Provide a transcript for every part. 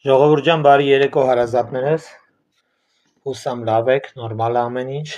Ժողովուրդ ջան, բարի երեկո հարազատներս, հուսամ լավ եք, նորմալ է ամեն ինչ։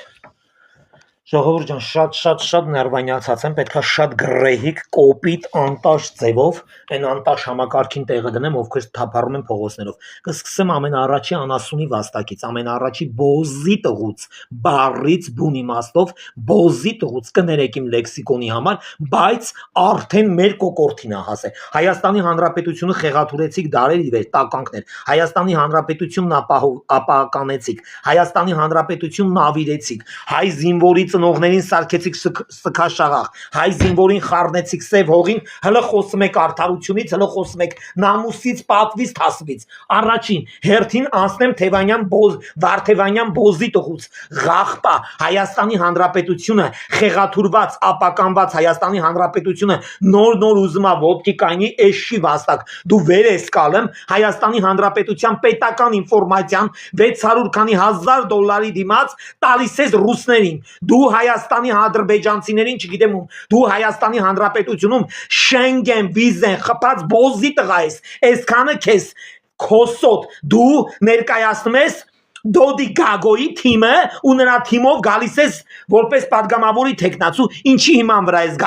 Ժողովուրդ ջան, շատ ներվանյացած եմ, պետքա շատ գրեհիկ, կոպիտ, անտաշ ձևով, այն անտաշ համակարգին տեղը դնեմ, ովքեր թափառում են փողոցներով։ Կսկսեմ ամենաառաջի անասունի վաստակից, ամենաառաջի բոզի տղուց, բառից բուն իմաստով, բոզի տղուց կներեք իմ լեքսիկոնի համար, բայց արդեն մեր կոկորտին է հասել։ Հայաստանի Հանրապետությունը խեղաթուրեցիք դարեր ի վեր, տականքներ։ Հայաստանի Հանրապետությունն ապականեցիք, Հայաստանի Հանրապետությունն ավիրեցիք, հայ զինվորի ծնողներին սարքեցիք սքաշաղախ, հայ զինվորին խառնեցիք սև հողին, հլը խոսում եք արդարությունից, հլը խոսում եք նամուսից, պատվից, թասվից։ Առաջին հերթին անցնեմ Վարդևանյան բոզի տղուց, ղախպա, Հայաստանի Հանրապետությունը խեղաթուրված, ապականված Հայաստանի Հանրապետությունը նոր ուզում է ոտքի կայնի էշի վաստակ։ Դու վեր ես կալեմ Հայաստանի Հանրապետության պետական ինֆորմացիան 600 քանի հազար դոլարի դիմաց տալիս ես ռուսներին։ Դու Հայաստանի ադրբեջանցիներին, չգիտեմ ում, դու Հայաստանի Հանրապետությունում Շենգեն, վիզեն, խփած բոզի տղա ես, այսքանը քեզ քոսոտ, դու ներկայացնում ես Դոդի Գագոյի թիմը ու նրա թիմով գալիս ես որպես падգամավորի տեխնացու, ինչի հիման վրա ես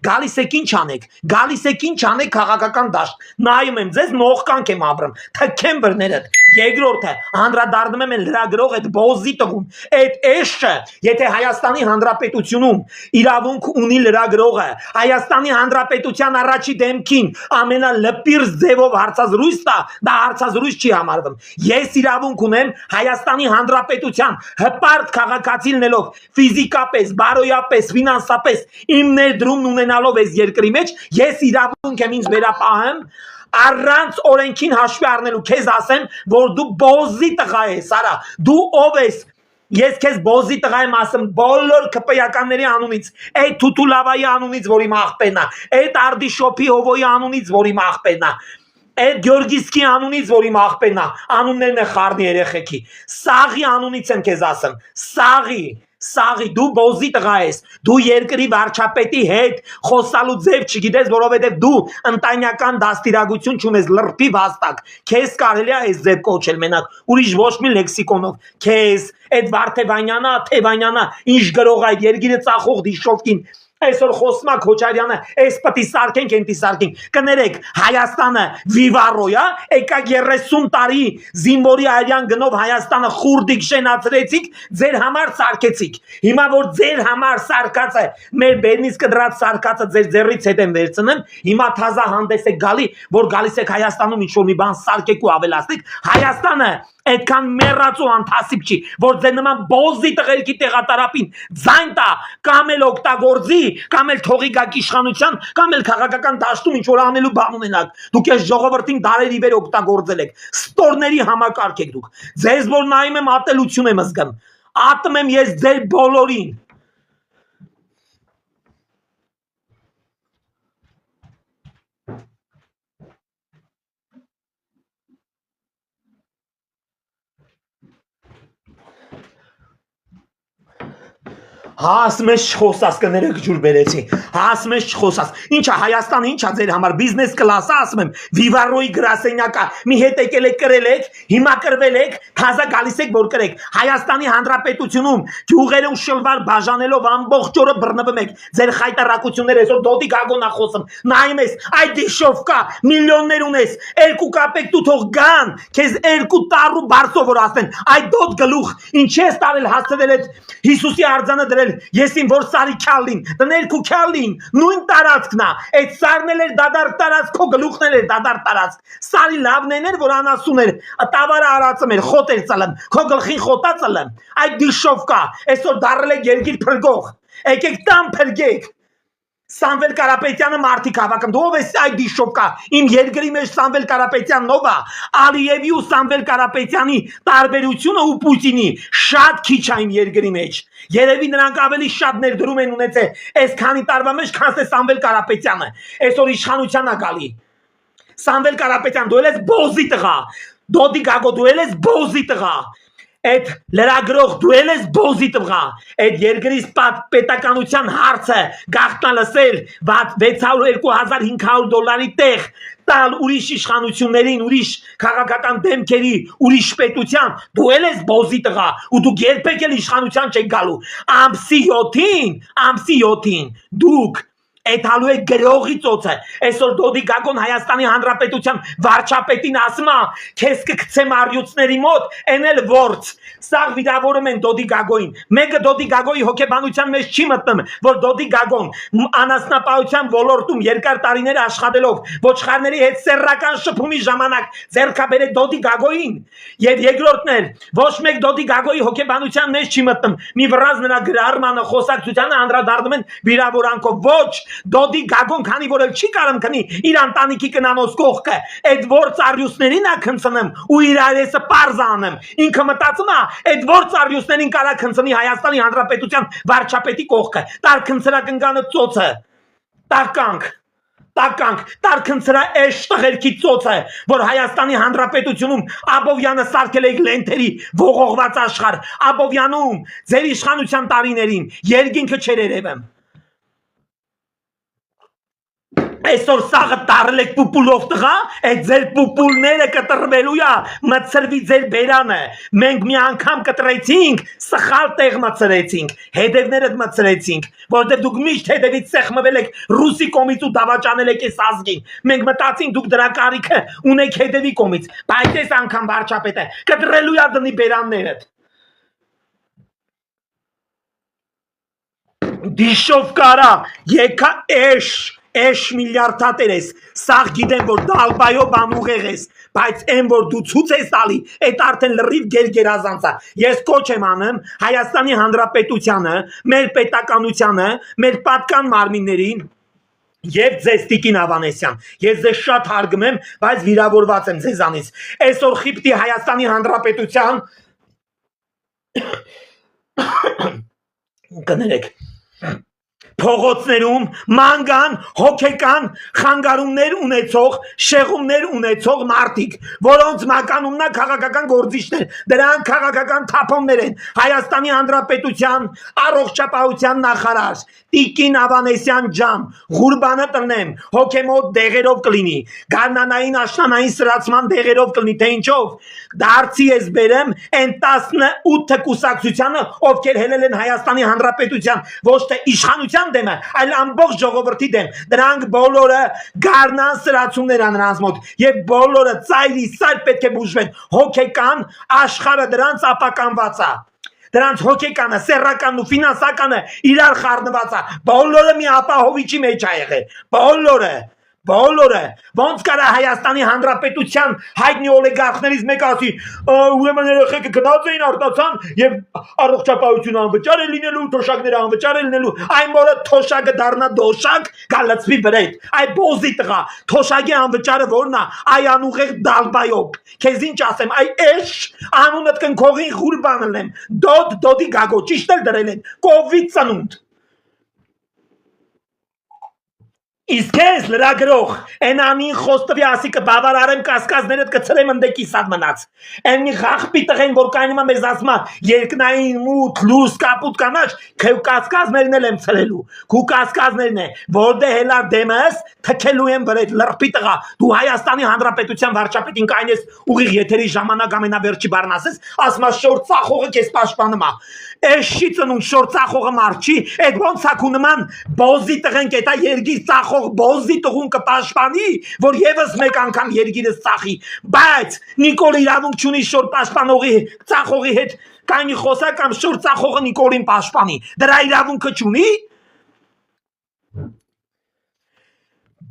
գալիս եք ինչ անեք, քաղաքական դաշտ, նայում եմ ձեզ նողկանք եմ ապրում, թքեմ բրներդ, երկրորդը անդրադառնում եմ լրագրող այդ բոզի տղուն, այդ էշը, եթե Հայաստանի Հանրապետությունում իրավունք ունի լրագրողը, Հայաստանի Հանրապետության առաջի դեմքին ամենալպիրս ձևով հարցազրույց տա, դա հարցազրույց չի համարվում, ես իրավունք ունեմ Հայաստանի Հանրապետության հպարտ քաղաքացի լինելով ֆիզիկապես, բարոյապես, ֆինանսապես իմ ներդրումն ունենալով այս երկրի մեջ, ես իրավունք եմ ինձ վերապահեմ առանց օրենքին հաշվի առնելու, քեզ ասեմ, որ դու բոզի տղա ես, արա, դու ով ես, ես քեզ բոզի տղա եմ ասում, բոլոր քպեականների անունից, այդ Թութուլավայի անունից, որ իմ աղբերն է, այդ Արդիշոփի Հովոյի անունից, որ իմ աղբերն է, այդ Գյորգիսկի անունից, որ իմ աղբերն է, անուններն է խառնի երեխեքի, Սաղի անունից եմ քեզ ասում, Սաղի, դու բոզի տղա ես, դու երկրի վարչապետի հետ խոսալու ձև չգիտես, որովհետև դու ընտանեկան դաստիարակություն չունես, լրբի վաստակ, քեզ կարելի է այս ձև կոչել մենակ, ուրիշ ոչ մի լեքսիկոնով, քեզ, այդ Վարդևանյանը, Թևանյանը, ինչ գրող այդ երգիրը ծախող դիշովկին, այսօր խոսում է Քոչարյանը, այս պտի սարքենք, ենտի սարքենք, կներեք, Հայաստանը վիվարոյա, եկակ 30 տարի զինվորի այրյան գնով Հայաստանը խուրդիկ շենացրեցիք, ձեր համար սարքեցիք, հիմա որ ձեր համար սարքածը, մեր բերնից կդրած սարքածը ձեր ձեռից հետ եմ վերցնեմ, հիմա թազա հանդես եք գալի, որ գալիս եք Հայաստանում ինչ-որ մի բան սարքեք ու ավելացնեք, Հայաստանը այդքան մեռածու անթասիբ չի, որ ձեր նման բոզի տղերքի տեղատարապին ձայն տա, կամ էլ օգտագործի, կամ էլ թողի գաք իշխանության, կամ էլ քաղաքական դաշտում ինչ որ անելու բան ունենաք, դուք այս ժողովրդին դարերի վեր օգտագործել եք, ստորների համակարգ եք դուք, ձեզ որ նայում եմ ատելություն եմ զգում, ատում եմ ես ձեր բոլորին, Հաս մեզ չխոսաս կներեք ջուր բերեցի, հաս մեզ չխոսաս, ինչա Հայաստանը ինչա ձեր համար բիզնես կլասը ասում եմ, վիվարոյի գրասենյակա, մի հետ եկել եք կրել եք, հիմա կրվել եք, թազա գալիս եք որ կրեք, Հայաստանի Հանրապետությունում գյուղերում շլվար բաժանելով ամբողջ օրը բռնվում եք, ձեր խայտարակությունները այսօր Դոդի Գագոնա խոսում, նայում ես, այդ դիշովկա, միլիոններ ունես, 2 կապեք դու թող գան, քեզ 2 տարու բարձով որ ասեն, այդ դոդ գլուխ, ինչ ես տարել հասցրել այդ Հիսուսի արձանը դրել Ես իմ որ սարի քյալին, տներք ու քյալին, նույն տարածքն է, այդ սարն էլ էր դադարք տարածք, քո գլուխն էլ էր դադարք տարածք, սարի լավն էր, որ անասուն էր, տավարը արածում էր, խոտ էր ծլում, քո գլխին խոտա ծլում, այդ դիշովկա, այսօր դարել եք երկիր փրկող, եկեք տան փրկեք, Սամվել Կարապետյանը մարդիկ հավաքում, դու ով ես այդ դիշովկա, իմ երկրի մեջ Սամվել Կարապետյանն ով է, Ալիևի ու Սամվել Կարապետյանի տարբերությունը ու Պուտինի շատ քիչ է իմ երկրի մեջ, երևի նրանք ավելի շատ ներդրում են ունեցել, այս քանի տարվա մեջ, քան թե Սամվել Կարապետյանը, այսօր իշխանության է գալի, Սամվել Կարապետյան, դու ես բոզի տղա, Դոդի Գագո, դու ես բոզի տղա, Այդ լրագրող դու ես բոզի տղա, այդ երկրից պետականության հարցը գաղտնա լսել 602,500 տեղ տալ ուրիշ իշխանություններին, ուրիշ քաղաքական դեմքերի, ուրիշ պետության, դու ես բոզի տղա, ու դուք երբեք էլ իշխանության չեք գալու, ամսի 7-ին դուք Էթալու է գրողի ծոցը, այսօր Դոդի Գագոն Հայաստանի Հանրապետության վարչապետին ասում է, քեզ կգցեմ առյուծների մոտ, են էլ որց, սաղ վիրավորում են Դոդի Գագոին, մեկը Դոդի Գագոյի հոգեբանության մեջ չի մտնում, որ Դոդի Գագոն անասնապահության ոլորտում երկար տարիներ աշխատելով, ոչխարների հետ սեռական շփումի ժամանակ ձեռքաբերել Դոդի Գագոյին, եւ երկրորդն էլ, ոչ մեկ Դոդի Գագոյի հոգեբանության մեջ չի մտնում, մի վրազ նրա գրառմանը խոսակցությանը անդրադառնում են վիրավորանքով, ոչ Դոդի Գագոն քանի որ էլ չի կարում քնի իր ընտանիքի կնանոց կողքը այդ որ ծառյուծներին է քնցնում ու իր արեսը պարզ անում ինքը մտածում է այդ որ ծառյուծներին կարա քնցնի Հայաստանի Հանրապետության վարչապետի կողքը տար քնցրակնկանը ծոցը տար քնցրա էշ տղերքի ծոցը որ Հայաստանի Հանրապետությունում Աբովյանը սարքել է լենթերի ողողված աշխարհ Աբովյանում ձեր իշխանության տարիներին երկինքը չեր երևում Այսօր սաղը տարել եք պուպուլով տղա, այդ ձեր պուպուլները կտրվելու է, մծրվի ձեր բերանը, մենք մի անգամ կտրեցինք, սխալ տեղ մծրեցինք, հետևներդ մծրեցինք, որտեղ դուք միշտ հետևից սեղմվել եք ռուսի կողմից ու դավաճանել եք այս ազգին, մենք մտածինք դուք դրա կարիքը ունեք հետևի կողմից, բայց այս անգամ վարչապետը կտրելու է դնի բերաններդ Դիշով կարա, եկա Էշ միլիարդատեր ես, սաղ գիտեմ, որ դալբայո բանուղեղ ես, բայց են, որ դու ցույց ես տալի, այդ արդեն լրիվ գերազանց է, ես կոչ եմ անում Հայաստանի Հանրապետությանը, մեր պետականությանը, մեր պատկան մարմիններին, Եվ ձեզ Տիկին Ավանեսյան, ես ձեզ շատ հարգում եմ, բայց վիրավորված եմ ձեզանից, այսօր խիպտի Հայաստանի Հանրապետության, կներեք, Փողոցներում մանգան, հոգեկան, խանգարումներ ունեցող, շեղումներ ունեցող մարդիկ, որոնց մականումնա քաղաքական գործիչներ, դրանք քաղաքական թափոններ են, Հայաստանի Հանրապետության առողջապահության նախարար, Տիկին Ավանեսյան ջան, Ղուրբանը տնեմ, հոգեմոտ դեղերով կլինի, գարնանային աշնանային սրացման դեղերով կլինի, թե ինչով, դարձի ես բերեմ են 18 կուսակցությանը, ովքեր հելել են Հայաստանի Հանրապետության, ոչ թե իշխանության դեմը, այլ ամբողջ ժողովրդի դեմ, դրանք բոլորը գարնան սրացումներ են նրանց մոտ, եւ բոլորը ծայրի սայր պետք է բուժվեն, հոգեկան աշխարհը դրանց ապականված է Դրանց հոգեկանը, սեռականն ու ֆինանսականը իրար խառնված է, բոլորը մի ապահովիչի մեջ է եղել, բոլորը, ոնց կարա Հայաստանի Հանրապետության հայտնի օլիգարխներից մեկ ասի, ուրեմն երեխեքը գնաց էին արտացան եւ առողջապահությունը անվճար է լինելու, թոշակները անվճար է լինելու, այն որը թոշակը դառնա դոշակ, գալացվի վրետ, այ բոզի տղա, թոշակի անվճարը որն է, այ անուղեղ դալբայոկ, քեզ ինչ ասեմ, այ էշ, անունդ կնքողին Ղուրբան լեմ, Դոդի Գագո, ճիշտ էլ դրել են, կովիդ ծնունդ Իսկ ես լրագրող, են անին խոստվի ասիկը բավարարեմ կասկազներդ կցրեմ ընդեկի սատ մնաց, են մի խաղպի տղեն, որ կայնում է մեզ ասմա, երկնային մութ, լուս, կապուտ կանաչ, քեու կասկազներն էլ եմ ցրելու, քու կասկազներն է, որդե հելար դեմս, թքելու եմ վրետ, լրպի տղա, դու Հայաստանի Հանրապետության վարչապետին կայնես ուղիղ եթերի ժամանակ ամենավերջի բառն ասես, ասմա շոր ծախողը քեզ պաշտպանում է, Էշի ծնունդ շոր ծախողը մարդ չի, այդ ոնց ակու նման բոզի տղենք էտա երգիր ծախող բոզի տղուն կպաշտպանի, որ եւս մեկ անգամ երգիրս ծախի, բայց Նիկոլ իրավունք չունի շոր պաշտպանողի ծախողի հետ կայնի խոսա կամ շոր ծախողը Նիկոլին պաշտպանի, դրա իրավունքը չունի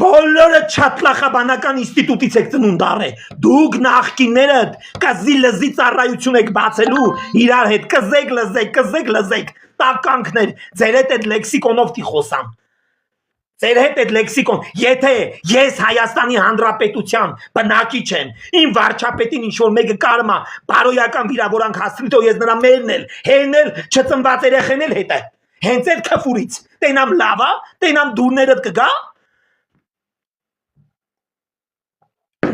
Բոլորը չատլախաբանական ինստիտուտից եք ծնունդ առել, դուք նախկիններդ կզի լզի ծառայություն եք բացելու, իրար հետ կզեք, տականքներ, ձեր հետ այդ լեքսիկոնով տի խոսամ, ձեր հետ այդ լեքսիկոն, եթե ես Հայաստանի Հանրապետության բնակիչ եմ, իմ վարչապետին ինչ-որ մեկը կարմա, բարոյական վիրավորանք հաստրի, թող ես նրա մերն էլ, հեն էլ, չծնված երեխեն էլ հետ է, հենց էլ քֆուրից, տենամ լավա, տենամ դուրներդ կգա,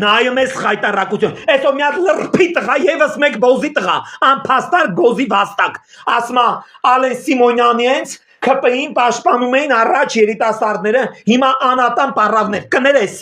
նայում ես խայտարակություն, այսօր մի հատ լրփի տղա, եւս մեկ բոզի տղա, անփաստար բոզի վաստակ, ասма Ալեն Սիմոնյանի հենց ԿՊ-ին պաշտպանում էին առաջ երիտասարդները, հիմա անատամ պարավներ, կներես,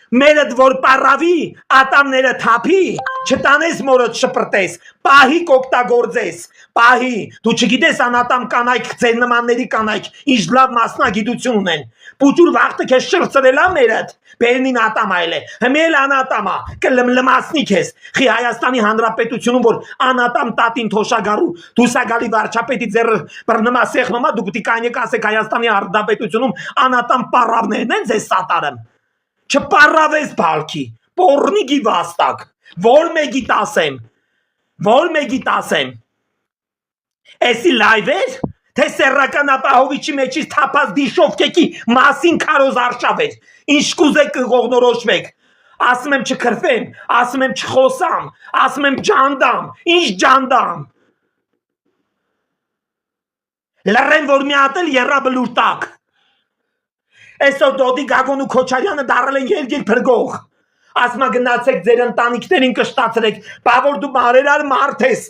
մերդ որ պարավի, ատամները թափի, չտանես մորդ շպրտես, պահի կօգտագործես, պահի, դու չգիտես անատամ կանայք, ձեր նմանների կանայք, ինչ լավ մասնագիտություն ունեն, պուճուր վաղտը քեզ շրծրելա մերդ, բերնին ատամ այլ է, հմել անատամա, կլմլմասնի քեզ, խի Հայաստանի Հանրապետությունում, որ անատամ տատին թոշագարու, դուսագալի վարչապետի ձեր բռնմա սեղնոմա, դու պիտի կանյեք ասեք Հայաստանի Հանրապետությունում անատամ պարավներն են ձեզ սատարեմ, չպարավես բալքի, պորնիգի վաստակ, որ մեկի տասեմ, էսի լայվ էր, թե սերական ապահովիչի մեջից թապած դիշովկեկի մասին քարոզ արշավ էր, ինչ կուզեք կողնորոշվեք, ասում եմ չքրվեմ, ասում եմ չխոսամ, ասում եմ ջանդամ, ինչ ջանդամ, լռեմ որ մի հատ էլ եռա բլուր տակ, այսօր Դոդի Գագոն ու Քոչարյանը դարել են երգել փրկող, ասма գնացեք ձեր ընտանիքներին կշտացրեք, բա որ դու բարերար մարդ ես,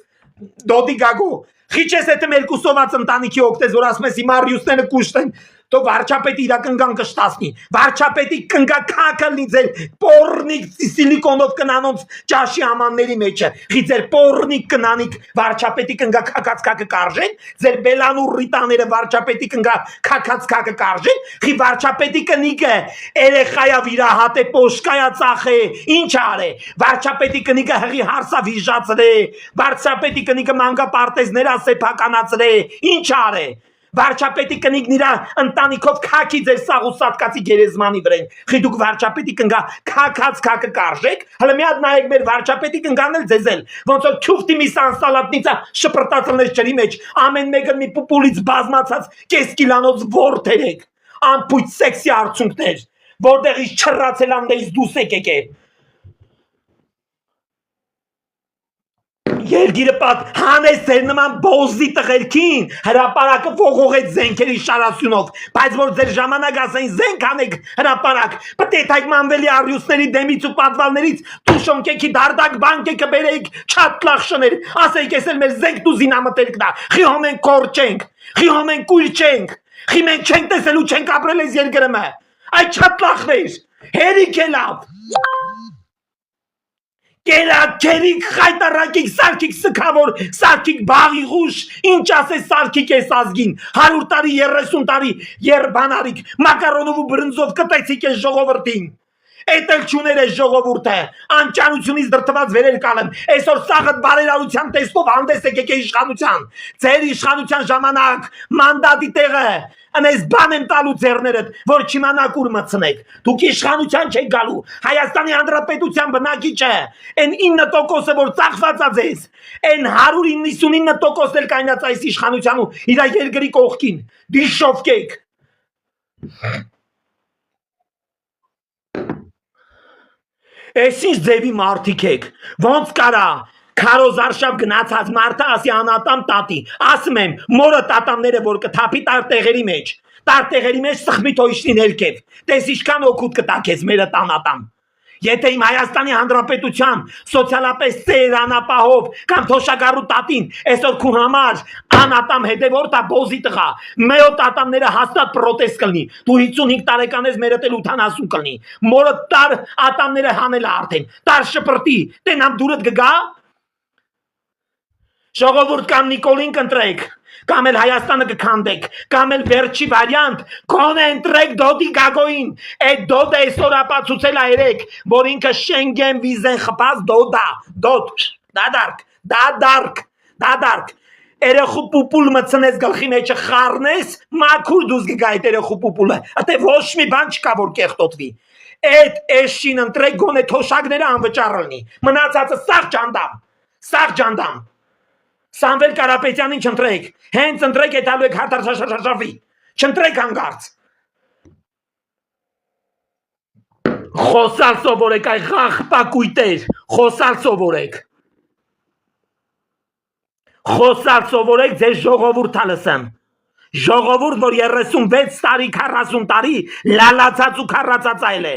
Դոդի Գագո, խիչ ես հետը մեր կուսոված ընտանիքի օգտես, որ ասում ես հիմա ռյուսները կուշտ են, դու վարչապետի իրակնգան կշտացնի, վարչապետի կնգա քակը լինի ձեր պորնիկ սիլիկոնով կնանոնց ճաշի ամանների մեջը, խի ձեր պորնիկ կնանիք վարչապետի կնգա քակած քակը կարժեն, ձեր բելանու ռիտաները վարչապետի կնգա քակած քակը կարժեն, խի վարչապետի կնիկը երեխայա վիրահատե պոշկայա ծախե, ինչ արե, վարչապետի կնիկը հղի հարսա վիժացրե, վարչապետի կնիկը մանգա պարտեզներ ասեփականացրե, ինչ արե Վարչապետի կնիկն իրա ընտանիքով քաքի ձեր սաղուսատկացի գերեզմանի վրեն, խի դուք վարչապետի կնգա քակած քակը կարժեք, հլը մի հատ նայեք մեր վարչապետի կնգանել ձեզել, ոնց որ քյուվտի մի սանսալատնիցա շպրտացրնես ջրի մեջ, ամեն մեկը մի պուպուլից բազմացած կես կիլանոց ворթեր եք, ամփույթ սեքսի արցունքներ, որտեղից չռացել անդեից դուս եկե Երգիրը պատ հանես ձեր նման բոզի տղերքին, հրապարակը ողողեց զենքերի շարասյունով, բայց որ ձեր ժամանակ ասեն զենք անեք հրապարակ, պտետայք մանվելի առյուսների դեմից ու պատվալներից տուշոնկեքի դարդակ բանկեքը բերեիք չատլախշներ, ասեիք ես էլ մեր զենք դու զինամտելք դա, խի հոմեն կոր չենք, խի հոմեն կույլ չենք, խի մենք չենք տեսել ու չենք ապրել ես երկրմը, այդ չատլախներ, հերիք է լավ, Կերակերիկ խայտարակիկ սարքիկ սքավոր սարքիկ բաղի խուշ ինչ ասես սարքիկ ես ազգին 100 տարի 30 տարի երբանարիկ մակարոնով ու բրնձով կտեցիկ ես ժողովրդին Էտել չուներ ես ժողովուրդը անճանությունից դրտված վերել կալեմ այսօր սաղդ բարերարության տեստով հանդես եկեք իշխանության ձեր իշխանության ժամանակ մանդատի տեղը Անես բան եմ տալու ձեռներդ, որ չիմանաք ուր մտցնեք, դուք իշխանության չեք գալու, Հայաստանի Հանրապետության բնակիչը, են 9%-ը, որ ծախվածա ձեզ, են 199% էլ կայնած այս իշխանության ու իրա երկրի կողքին, դիշովկեք, Ես ինչ ձևի մարդիկ եք, ոնց կարա, Քարոզ արշավ գնացած մարդը ասի անատամ տատի, ասում եմ, մորը տատամները, որ կթապի տարտեղերի մեջ սխմի թոյշնի ներքև, տես իշքան օգուտ կտակ ես մերը տանատամ, եթե իմ Հայաստանի Հանրապետության սոցիալապես ծեր անապահով կամ թոշակառու տատին, այսօր քու համար անատամ հետևորդա բոզի տղա, մեո տատամները հաստատ պրոտեստ կլնի, դու 55 տարեկան ես մերը տել 80 կլնի, մորը տար ատամները հանել արդեն, տար շպրտի, տենամ դուրդ գգա, Ժողովուրդ կամ Նիկոլին կընտրեք, կամ էլ Հայաստանը կքանդեք, կամ էլ վերջի վարյանտ, կոնե ընտրեք Դոդի Գագոին, այդ Դոդը այսօր ապացուցել այրեք, որ ինքը Շենգեն վիզեն խփած Դոդ, դադարկ, երեխու պուպուլ մցնես գլխի մեջը խառնես, մաքուր դուս գգա այդ երեխու պուպուլը, ատե ոչ մի բան չկա, որ կեղտոտվի, այդ էշին ընտրեք գոնե թոշակները անվճար լինի, մնացածը սաղ ջանդամ, Սամվել Կարապետյանին չընտրեք, հենց ընտրեք էտալու եք հարտարշաշարշավի, չընտրեք հանգարց, խոսալ սովորեք այ խաղպակույտեր, խոսալ սովորեք ձեզ ժողովուրդ հալսեմ, ժողովուրդ, որ 36 տարի, 40 տարի լալացած ու քարացած այլ է,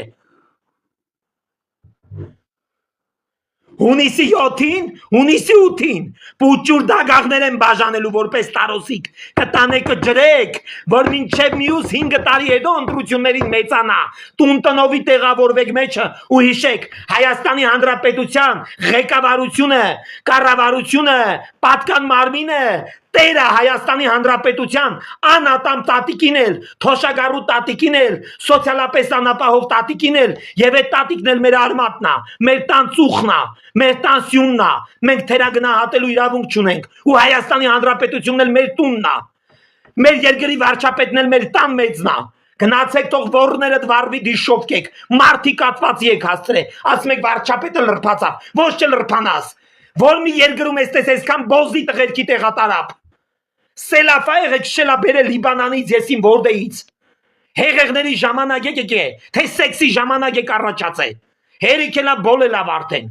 Հունիսի 7-ին, հունիսի 8-ին պուճուր դագաղներ են բաժանելու որպես տարոսիկ, կտանեք ջրեք, որ մինչև մյուս 5 տարի հետո ընտրություններին մեծանա, տուն-տնովի տեղավորվեք մեջը ու հիշեք, Հայաստանի Հանրապետության ղեկավարությունը, կառավարությունը, պատկան մարմինը, տերը Հայաստանի Հանրապետության անատամ տատիկին էլ, թոշակառու տատիկին էլ, սոցիալապես անապահով տատիկին էլ, եւ այդ տատիկն էլ մեր արմատն է, մեր տան ծուխն է, մեր տան սյունն է, մենք թերագնահատելու իրավունք չունենք, ու Հայաստանի Հանրապետությունն էլ մեր տունն է, մեր երկրի վարչապետն էլ մեր տան մեծն է, գնացեք թող ворները դվարվի դիշովկեք, մարդի կատված եք հասցրե, ասում եք վարչապետը լրբացավ, ոչ չէ լրբանաս, որ մի երկրում էստես այսքան բոզի տղերքի տեղատարապ, Սելաֆա եղեք շելաբերել Լիբանանից եսին որդեից, հեղեղների ժամանակ եք է, թե սեքսի ժամանակ եք առաջացե, հերիք էլա բոլ էլա վարդեն,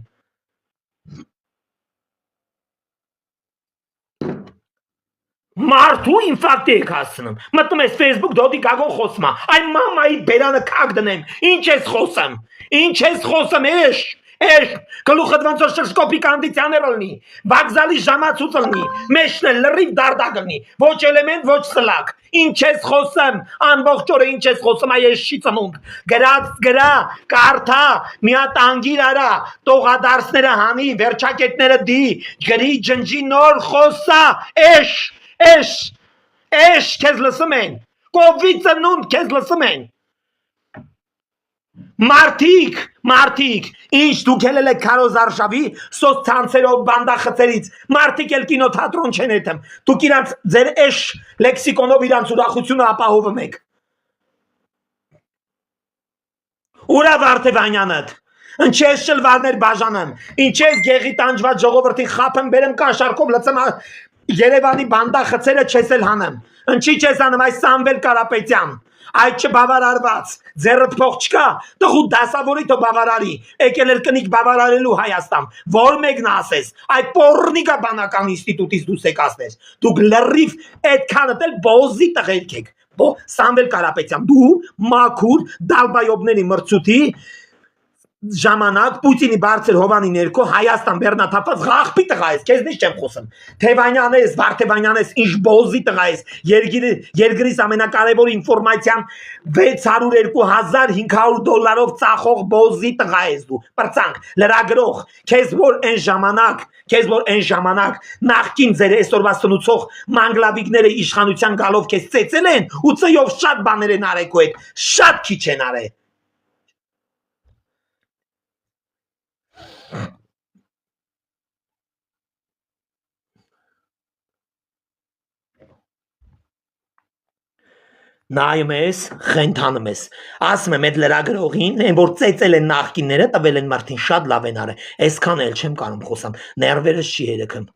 մարդու ինֆակտ եք հասցնում, մտնում ես Facebook դոդի գագող խոսմա, այ մամայի բերանը կակ դնեմ, ինչ ես խոսում, Էշ, գլուխդ ոնց որ շրշկոպի կոնդիցիոներ լինի, վокзալի ժամացույց լինի, մեջն էլ լրիվ դարդակ լինի, ոչ էլեմենտ, ոչ սլակ, ինչ ես խոսում, ամբողջ օրը ինչ ես խոսում, այ ես չի ծնունդ, գրա, կարթա, մի հատ անգիր արա, տողադարսները հանի, վերջակետները դի, գրի ջնջի նոր խոսա, էշ, քեզ լսում են, կովի ծնունդ քեզ լսում են, Մարդիկ, ինչ դուք էլ եք Քարոզ Արշավի սոցցանցերով բանդախցերից, մարդիկ էլ կինոթատրոն չեն հետում, դուք իրանց ձեր էշ լեքսիկոնով իրանց ուրախությունը ապահովում եք, ուրա Վարդևանյանդ, ինչ ես շլվարներ բաժանում, ինչ ես գեղի տանջված ժողովրդին խափեմ բերեմ կաշարկով լծեմ Երևանի բանդախցերը չես էլ հանեմ, ինչի չես անում այս Սամվել Կարապետյան, այդ չբավարարված, ձեռդ փող չկա, տղու դասավորի թո բավարարի, եկել էլ կնիկ բավարարելու Հայաստան, որ մեկն ասես, այդ պորնիկա բանական ինստիտուտից դուս եք ասնես, դուք լրիվ այդքանդ էլ բոզի տղերք եք, Սամվել Կարապետյան, դու մաքուր դալբայոբների մրցույթի ժամանակ Պուտինի բարձր հովանի ներքո Հայաստան բեռնաթափած ղախպի տղա ես, քեզնից չեմ խոսում, Թևանյան ես, Վարդևանյան ես, ինչ բոզի տղա ես, երկրից ամենակարևոր ինֆորմացիան 602,500 ծախող բոզի տղա ես դու, պրծանք, լրագրող, քեզ որ այն ժամանակ նախքին ձեր այսօրվա սնուցող մանգլավիկները իշխանության գալով քեզ ծեծել են ու ծյով շատ բաներ են արել քո հետ, շատ քիչ են արել նայում ես, խենթանում ես, ասում եմ այդ լրագրողին, այն որ ծեծել են նախկինները, տվել են մարդին շատ լավ են արել, այսքան էլ չեմ կարող խոսամ, ներվերս չի երեքում,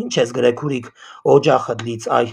ինչ ես գրեքուրիկ, օջախդ լից, այ